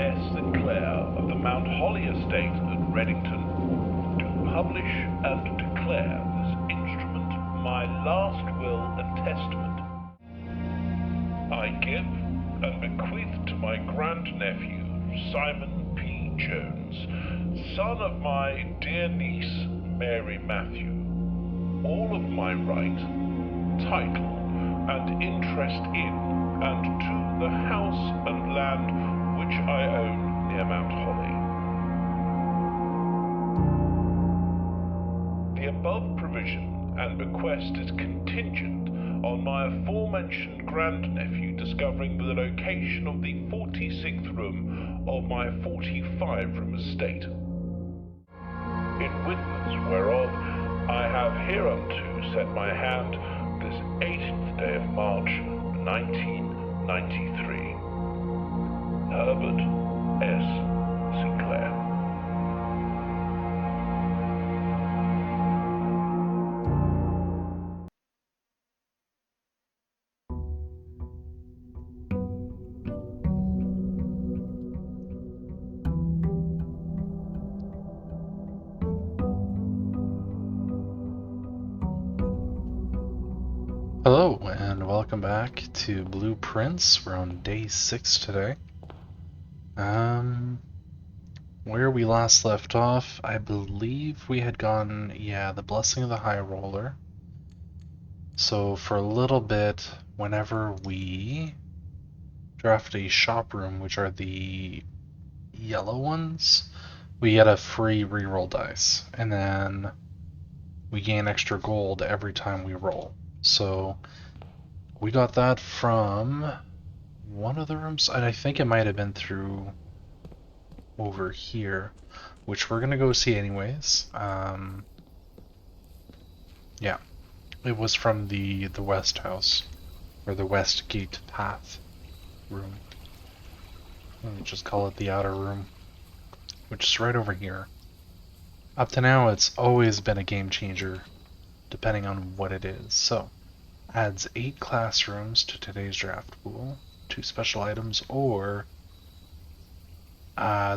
S. Sinclair of the Mount Holly Estate at Reddington, do publish and declare this instrument my last will and testament. I give and bequeath to my grandnephew, Simon P. Jones, son of my dear niece, Mary Matthew, all of my right, title, and interest in and to the house and land which I own near Mount Holly. The above provision and bequest is contingent on my aforementioned grandnephew discovering the location of the 46th room of my 45-room estate. In witness whereof I have hereunto set my hand this 18th day of March, 1993. Herbert S. Sinclair. Hello, and welcome back to Blueprints. We're on day 6 today. Where we last left off, I believe we had gone, the Blessing of the High Roller. So for a little bit, whenever we draft a shop room, which are the yellow ones, we get a free reroll dice, and then we gain extra gold every time we roll. So we got that from one of the rooms, and I think it might have been through over here, which we're gonna go see anyways. Yeah, it was from the west house, or the west gate path room. Let me just call it the outer room, which is right over here. Up to now, it's always been a game changer, depending on what it is. So, adds 8 classrooms to today's draft pool, 2 special items, or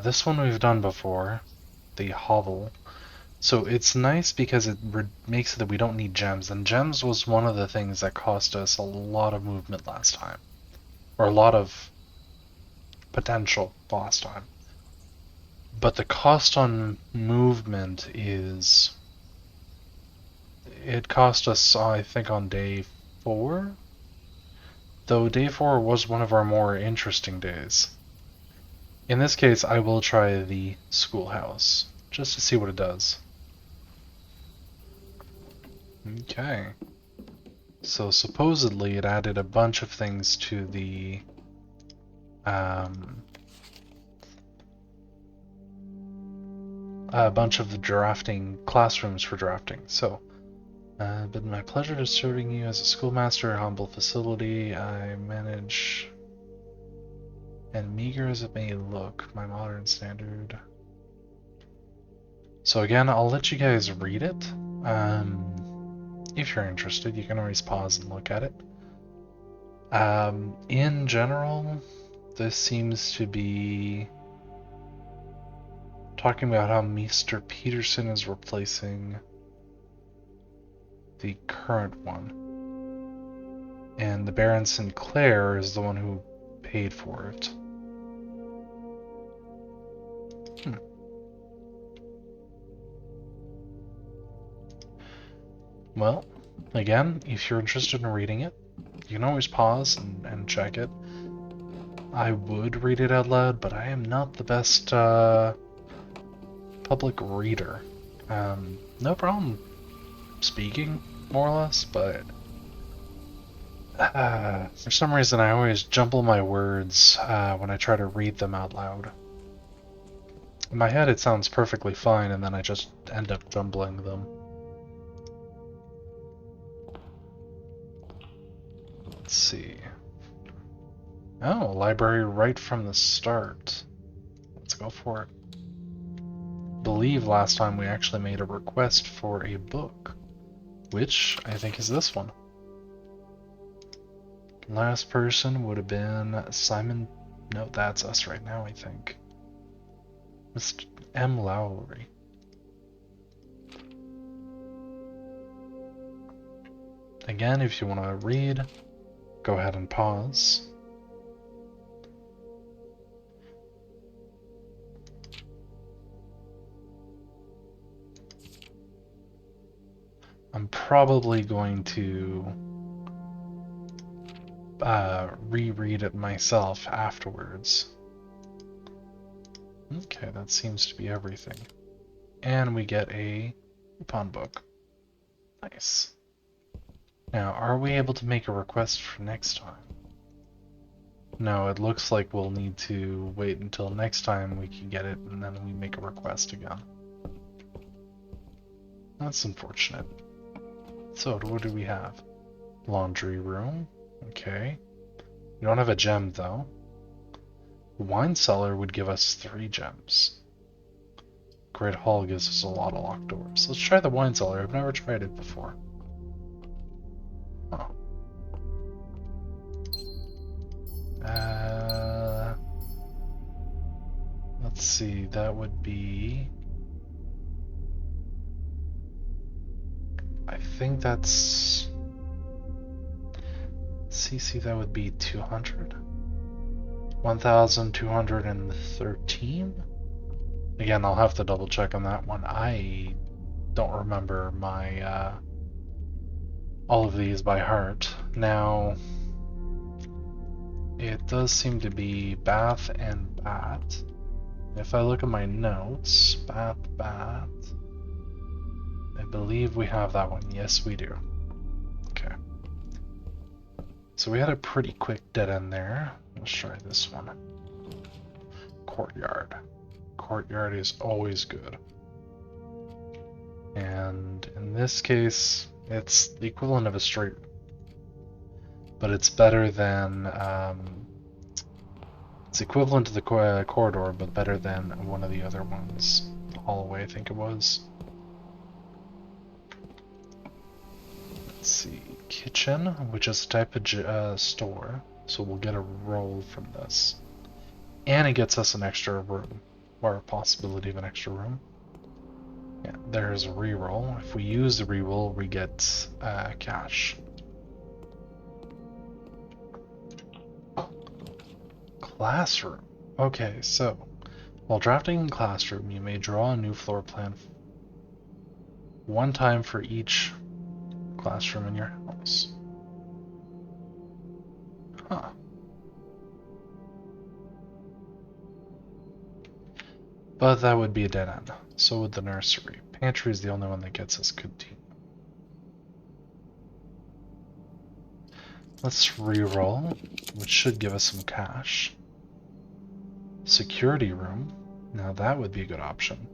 this one we've done before, the hovel. So it's nice because it makes it that we don't need gems, and gems was one of the things that cost us a lot of movement last time, or a lot of potential last time. But the cost on movement is, it cost us, I think, on day 4, though day 4 was one of our more interesting days. In this case, I will try the schoolhouse, just to see what it does. Okay. So supposedly it added a bunch of things to the a bunch of the drafting classrooms for drafting. So been my pleasure to serving you as a schoolmaster at a humble facility. I manage, and meager as it may look, my modern standard. So again, I'll let you guys read it. If you're interested, you can always pause and look at it. In general, this seems to be talking about how Mr. Peterson is replacing the current one, and the Baron Sinclair is the one who paid for it. Well, again, if you're interested in reading it, you can always pause and check it. I would read it out loud, but I am not the best public reader. No problem speaking, more or less, but for some reason I always jumble my words when I try to read them out loud. In my head it sounds perfectly fine, and then I just end up jumbling them. Let's see. Oh, library right from the start. Let's go for it. I believe last time we actually made a request for a book, which I think is this one. Last person would have been Simon No, that's us right now, I think. Mr. M. Lowry. Again, if you want to read, go ahead and pause. I'm probably going to reread it myself afterwards. Okay, that seems to be everything. And we get a coupon book. Nice. Now, are we able to make a request for next time? No, it looks like we'll need to wait until next time we can get it, and then we make a request again. That's unfortunate. So, what do we have? Laundry room. Okay. We don't have a gem, though. Wine cellar would give us 3 gems. Great Hall gives us a lot of locked doors. Let's try the wine cellar. I've never tried it before. Oh. Let's see. That would be... I think that's... CC, that would be 200? 1,213? Again, I'll have to double check on that one. I don't remember my all of these by heart. Now, it does seem to be bath and bat. If I look at my notes, bath, bat, I believe we have that one. Yes, we do. Okay. So we had a pretty quick dead end there. Let's try this one. Courtyard. Courtyard is always good. And in this case, it's the equivalent of a straight, but it's better than, it's equivalent to the corridor, but better than one of the other ones. The hallway, I think it was. Let's see, kitchen, which is a type of store, so we'll get a roll from this. And it gets us an extra room, or a possibility of an extra room. Yeah, there's a reroll. If we use the reroll, we get cash. Classroom. Okay, so while drafting in classroom, you may draw a new floor plan one time for each classroom in your house. Huh. But that would be a dead end. So would the nursery. Pantry is the only one that gets us continue. Let's re-roll, which should give us some cash. Security room. Now that would be a good option.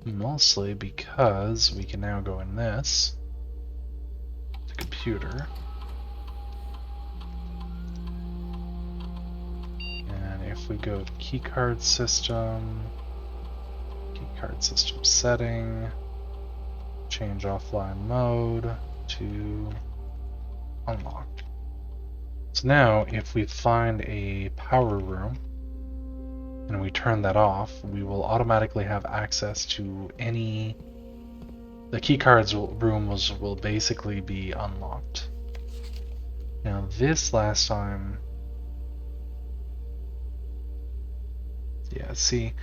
Mostly because we can now go in this. The computer. And if we go to keycard system, setting, change offline mode to unlocked. So now if we find a power room and we turn that off, we will automatically have access to any... The keycards room will basically be unlocked. Now this last time... Yeah, see,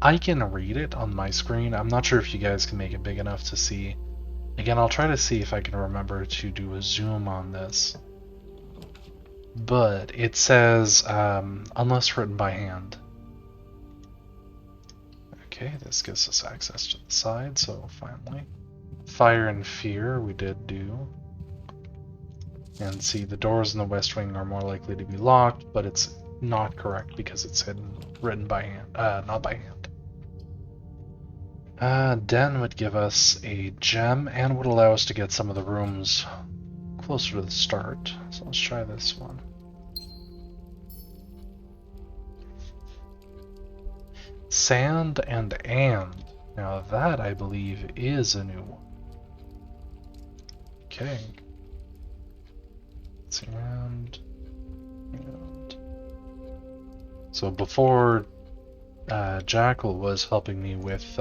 I can read it on my screen. I'm not sure if you guys can make it big enough to see. Again, I'll try to see if I can remember to do a zoom on this. But it says, unless written by hand. Okay, this gives us access to the side, so finally. Fire and Fear, we did do. And see, the doors in the West Wing are more likely to be locked, but it's not correct because it's written by hand, not by hand. Den would give us a gem and would allow us to get some of the rooms closer to the start. So let's try this one. Sand and. Now that, I believe, is a new one. Okay. And so before Jackal was helping me with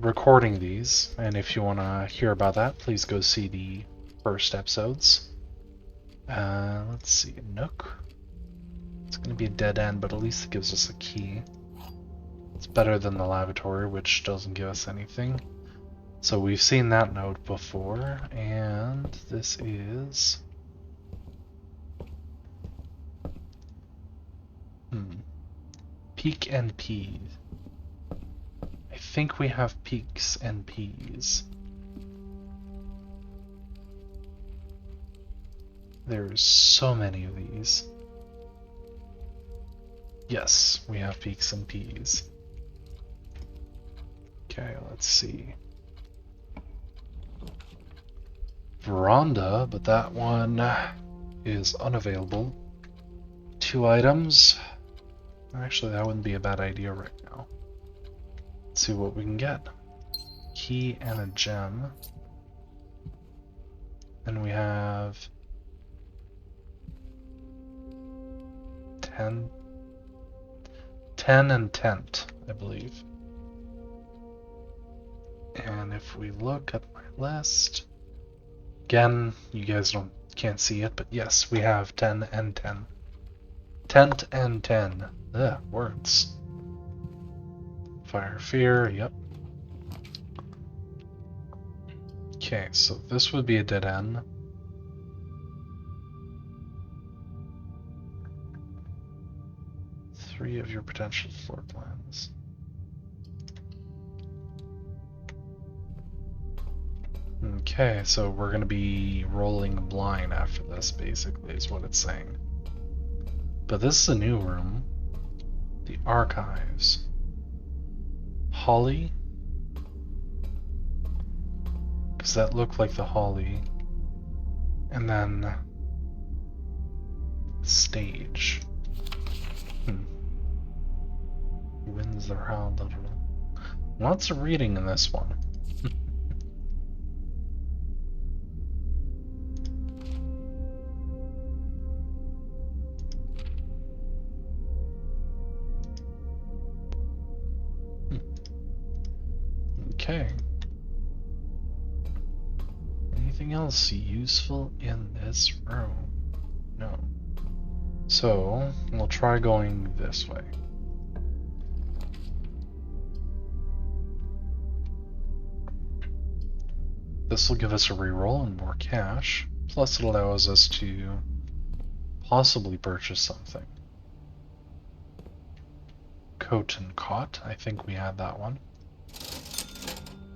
recording these, and if you want to hear about that, please go see the first episodes. Let's see, Nook. It's going to be a dead end, but at least it gives us a key. It's better than the lavatory, which doesn't give us anything. So we've seen that node before, and this is... Peak and Peas. I think we have peaks and peas. There's so many of these. Yes, we have peaks and peas. Okay, let's see. Veranda, but that one is unavailable. 2 items. Actually, that wouldn't be a bad idea right now. Let's see what we can get. Key and a gem. And we have 10 and tent, I believe. And if we look at my list, again, you guys can't see it, but yes, we have 10 and 10. Tent and 10. Ugh, words. Fire fear, yep. Okay, so this would be a dead end. Three of your potential floor plans. Okay, so we're going to be rolling blind after this, basically, is what it's saying. But this is a new room. The archives. Holly? Because that looked like the holly. And then... stage. Winds are howled. Lots of reading in this one. Okay. Anything else useful in this room? No. So, we'll try going this way. This will give us a reroll and more cash. Plus it allows us to possibly purchase something. Coat and cot, I think we had that one.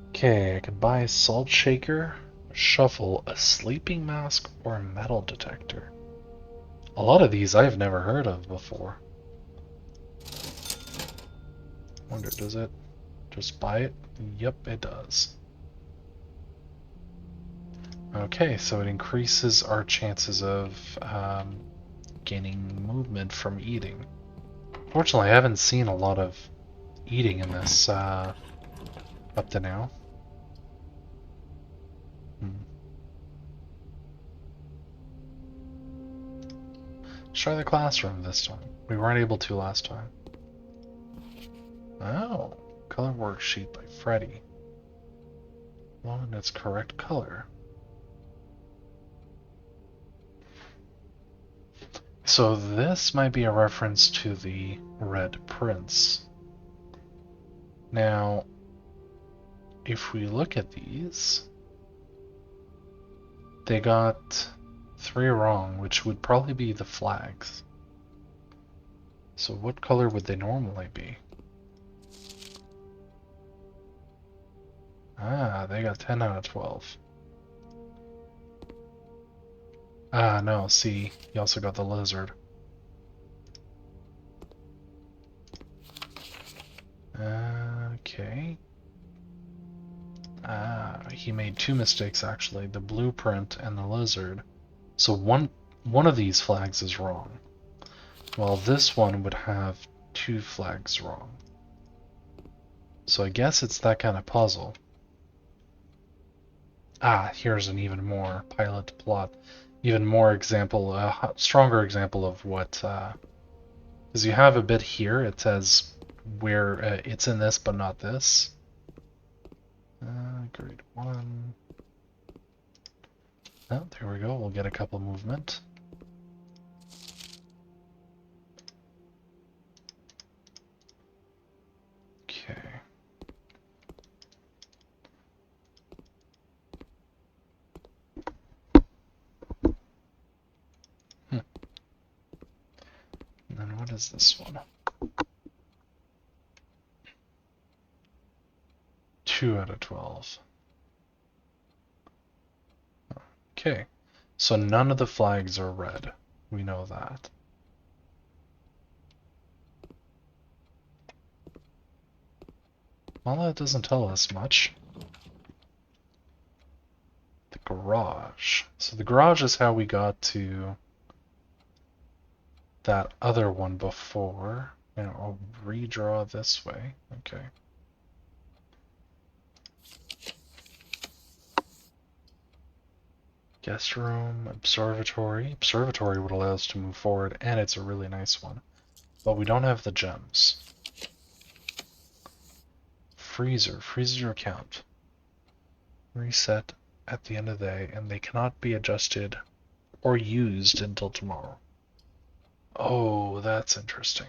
Okay, I could buy a salt shaker, a shuffle, a sleeping mask, or a metal detector. A lot of these I've never heard of before. Wonder, does it just buy it? Yep, it does. Okay, so it increases our chances of gaining movement from eating. Fortunately, I haven't seen a lot of eating in this up to now. Let's try the classroom this time. We weren't able to last time. Oh, color worksheet by Freddy. Well, in its correct color. So this might be a reference to the Red Prince. Now, if we look at these, they got 3 wrong, which would probably be the flags. So what color would they normally be? Ah, they got 10 out of 12. Ah, no, see, you also got the lizard. Okay. Ah, he made 2 mistakes actually, the blueprint and the lizard. So one of these flags is wrong. While this one would have 2 flags wrong. So I guess it's that kind of puzzle. Ah, here's an even more pilot plot, even more example, a stronger example of what, because you have a bit here, it says where it's in this but not this. Grade 1. Oh, there we go, we'll get a couple movement. Okay. And then what is this one? 2 out of 12. Okay, so none of the flags are red. We know that. Well, that doesn't tell us much. The garage. So the garage is how we got to that other one before. And I'll redraw this way. Okay. Guest room, observatory. Observatory would allow us to move forward, and it's a really nice one. But we don't have the gems. Freezer. Freeze your account. Reset at the end of the day, and they cannot be adjusted or used until tomorrow. Oh, that's interesting.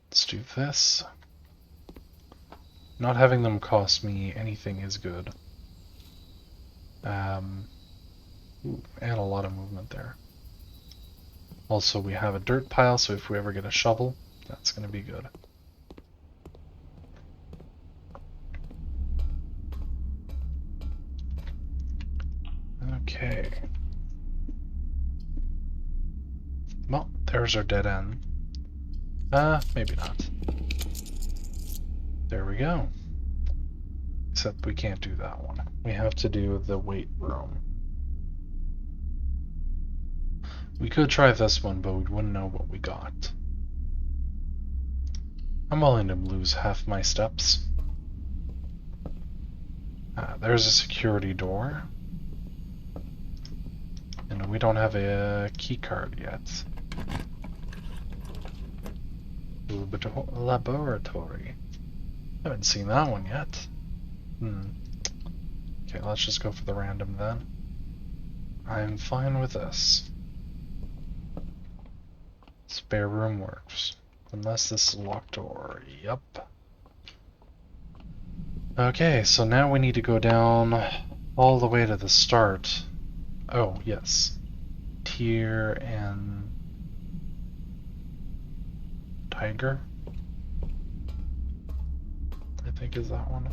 Let's do this. Not having them cost me anything is good. Ooh, and a lot of movement there. Also, we have a dirt pile, so if we ever get a shovel, that's going to be good. Okay. Well, there's our dead end. Maybe not. There we go. Except we can't do that one. We have to do the weight room. We could try this one, but we wouldn't know what we got. I'm willing to lose half my steps. There's a security door. And we don't have a key card yet. Laboratory. Haven't seen that one yet. Okay, let's just go for the random then. I'm fine with this. Spare room works. Unless this is a locked door. Yup. Okay, so now we need to go down all the way to the start. Oh, yes. Tier and Tiger, I think is that one.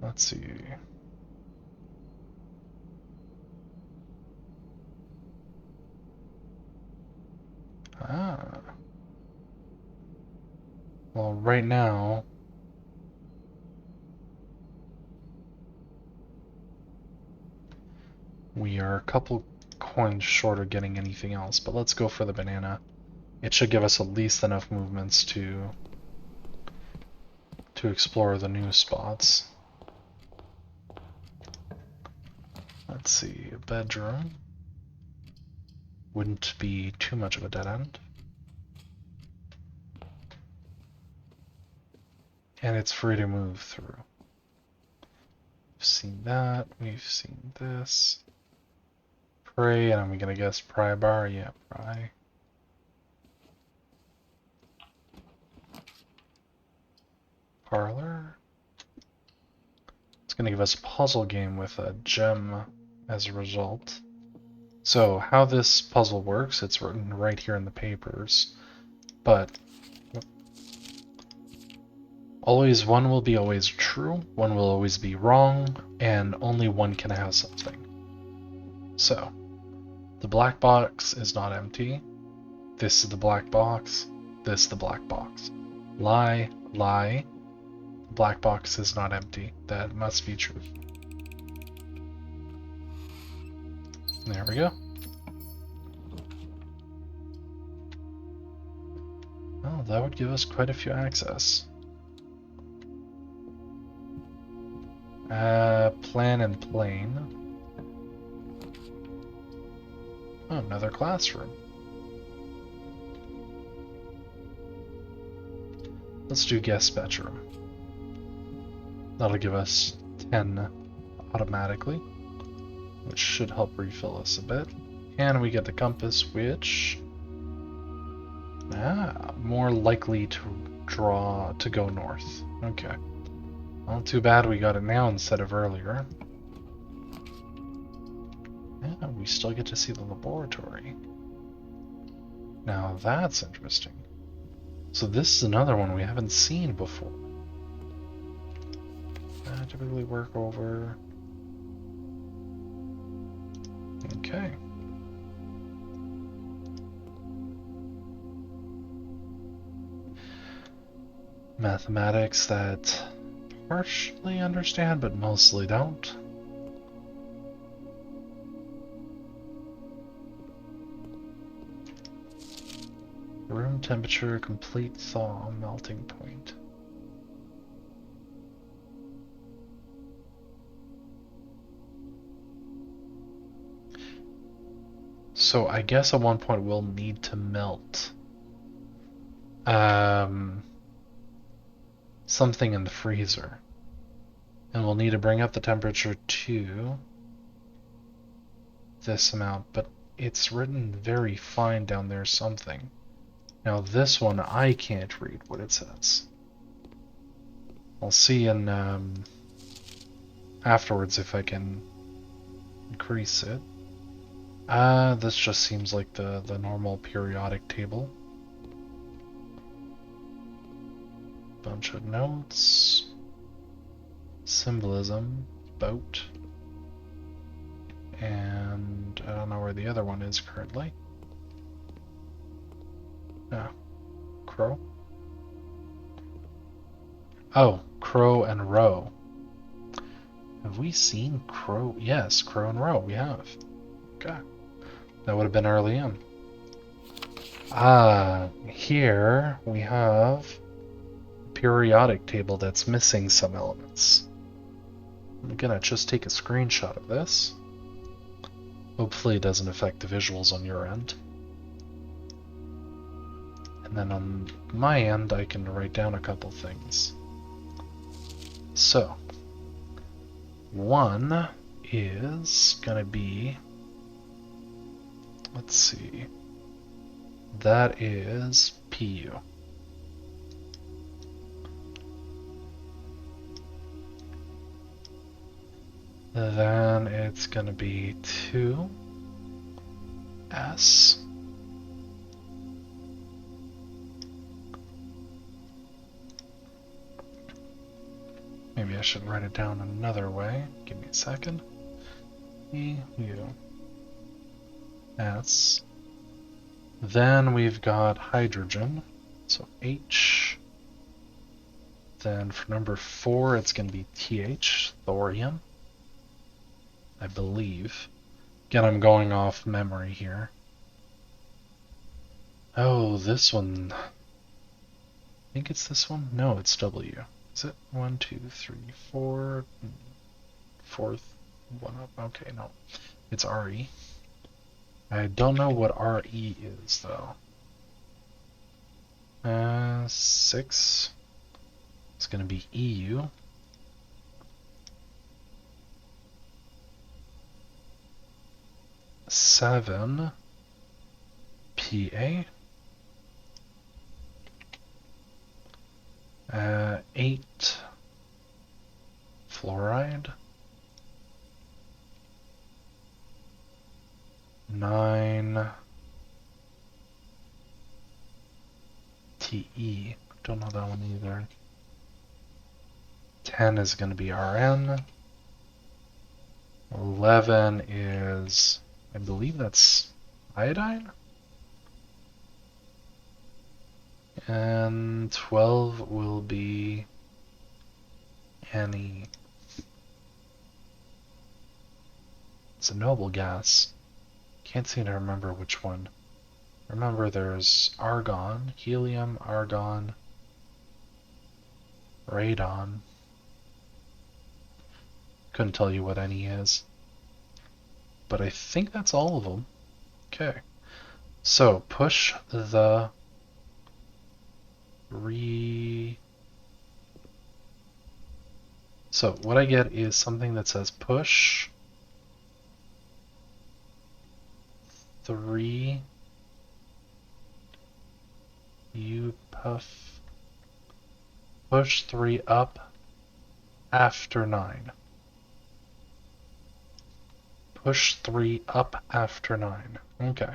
Let's see. Well, right now, we are a couple coins short of getting anything else, but let's go for the banana. It should give us at least enough movements to explore the new spots. Let's see, a bedroom. Wouldn't be too much of a dead end. And it's free to move through. We've seen that, we've seen this. Pray, and I'm gonna guess pry bar, yeah, pry. Parlor. It's gonna give us a puzzle game with a gem as a result. So how this puzzle works, it's written right here in the papers, but always one will be always true, one will always be wrong, and only one can have something. So The black box is not empty. This is the black box. This is the black box. Lie, lie. The black box is not empty. That must be true. There we go. Oh, that would give us quite a few access. Plan and plane. Oh, another classroom. Let's do guest bedroom. That'll give us 10 automatically, which should help refill us a bit. And we get the compass, which more likely to go north. Okay. Well, too bad we got it now instead of earlier. Yeah, we still get to see the laboratory. Now that's interesting. So this is another one we haven't seen before. Typically work over. Okay. Mathematics that partially understand but mostly don't. Room temperature, complete thaw, melting point. So I guess at one point we'll need to melt something in the freezer. And we'll need to bring up the temperature to this amount, but it's written very fine down there something. Now this one I can't read what it says. I'll see in afterwards if I can increase it. This just seems like the normal periodic table. Bunch of notes. Symbolism. Boat. And I don't know where the other one is currently. Crow? Oh, crow and row. Have we seen crow? Yes, crow and row, we have. Okay. That would have been early in. Here we have a periodic table that's missing some elements. I'm gonna just take a screenshot of this. Hopefully it doesn't affect the visuals on your end. And then on my end, I can write down a couple things. So, one is gonna be, let's see, that is PU. Then it's gonna be 2S. Maybe I should write it down another way. Give me a second. E-U-S. Then we've got hydrogen, so H. Then for number 4, it's going to be TH, thorium, I believe. Again, I'm going off memory here. Oh, this one. I think it's this one? No, it's W. Is it 1, 2, 3, 4? Fourth one up. Okay, no. It's RE. I don't know what RE is, though. 6. It's going to be EU. 7. PA. 8. Fluoride. 9. TE. Don't know that one either. 10 is going to be RN. 11 is I believe that's iodine? And 12 will be Annie. It's a noble gas. Can't seem to remember which one. Remember there's argon, helium, argon, radon. Couldn't tell you what any is. But I think that's all of them. Okay. So push the So what I get is something that says push 3 U puff push 3 up after 9. Push 3 up after 9. Okay.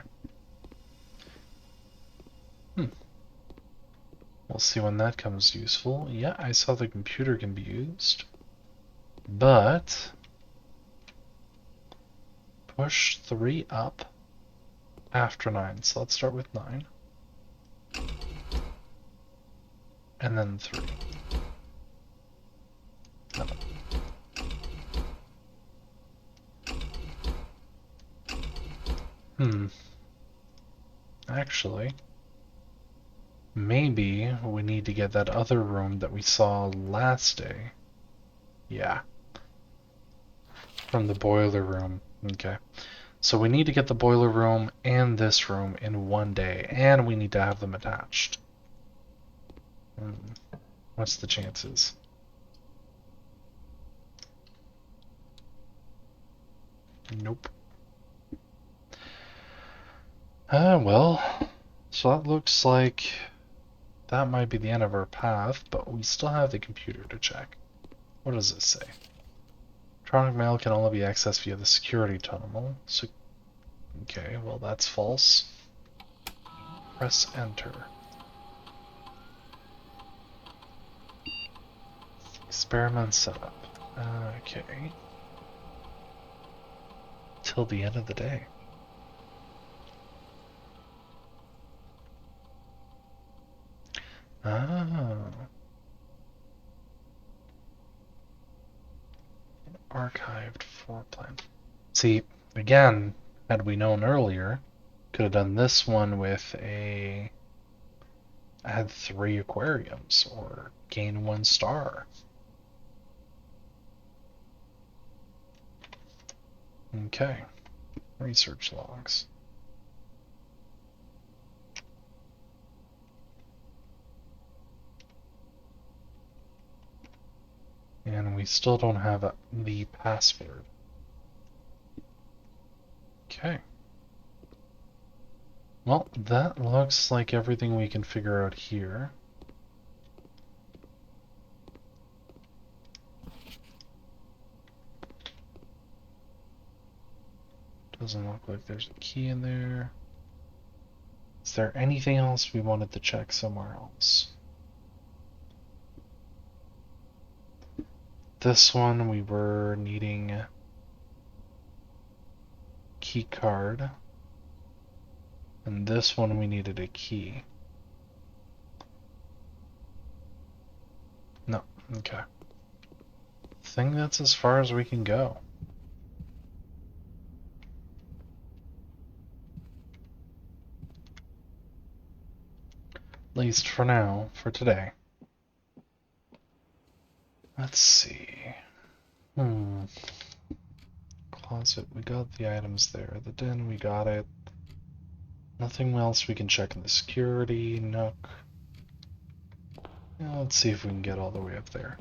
We'll see when that comes useful. Yeah, I saw the computer can be used. But push 3 up after 9. So let's start with 9. And then 3. Actually, maybe we need to get that other room that we saw last day. Yeah. From the boiler room. Okay. So we need to get the boiler room and this room in one day, and we need to have them attached. What's the chances? Nope. Well, so that looks like that might be the end of our path, but we still have the computer to check. What does this say? Electronic mail can only be accessed via the security tunnel. So, okay, well that's false. Press enter. Experiment setup. Okay. Till the end of the day. Ah. Archived floor plan. See, again, had we known earlier, could have done this one with a add 3 aquariums or gain 1 star. Okay. Research logs. And we still don't have the password. Okay. Well, that looks like everything we can figure out here. Doesn't look like there's a key in there. Is there anything else we wanted to check somewhere else? This one we were needing key card. And this one we needed a key. No, okay. I think that's as far as we can go. At least for now, for today. Let's see. Closet, we got the items there. The den, we got it. Nothing else we can check in the security, nook. Yeah, let's see if we can get all the way up there.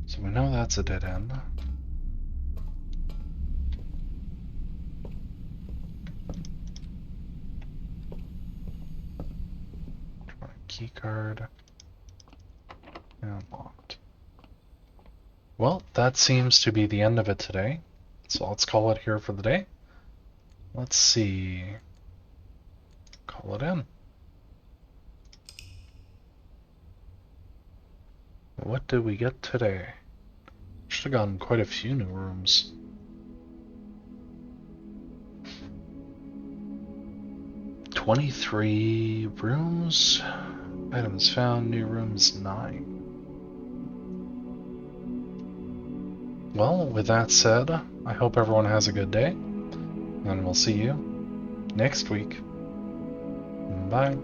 So we know that's a dead end. Key card. And locked. Well, that seems to be the end of it today. So let's call it here for the day. Let's see. Call it in. What did we get today? Should have gotten quite a few new rooms. "23 rooms. Items found, new rooms 9. Well, with that said, I hope everyone has a good day, and we'll see you next week. Bye.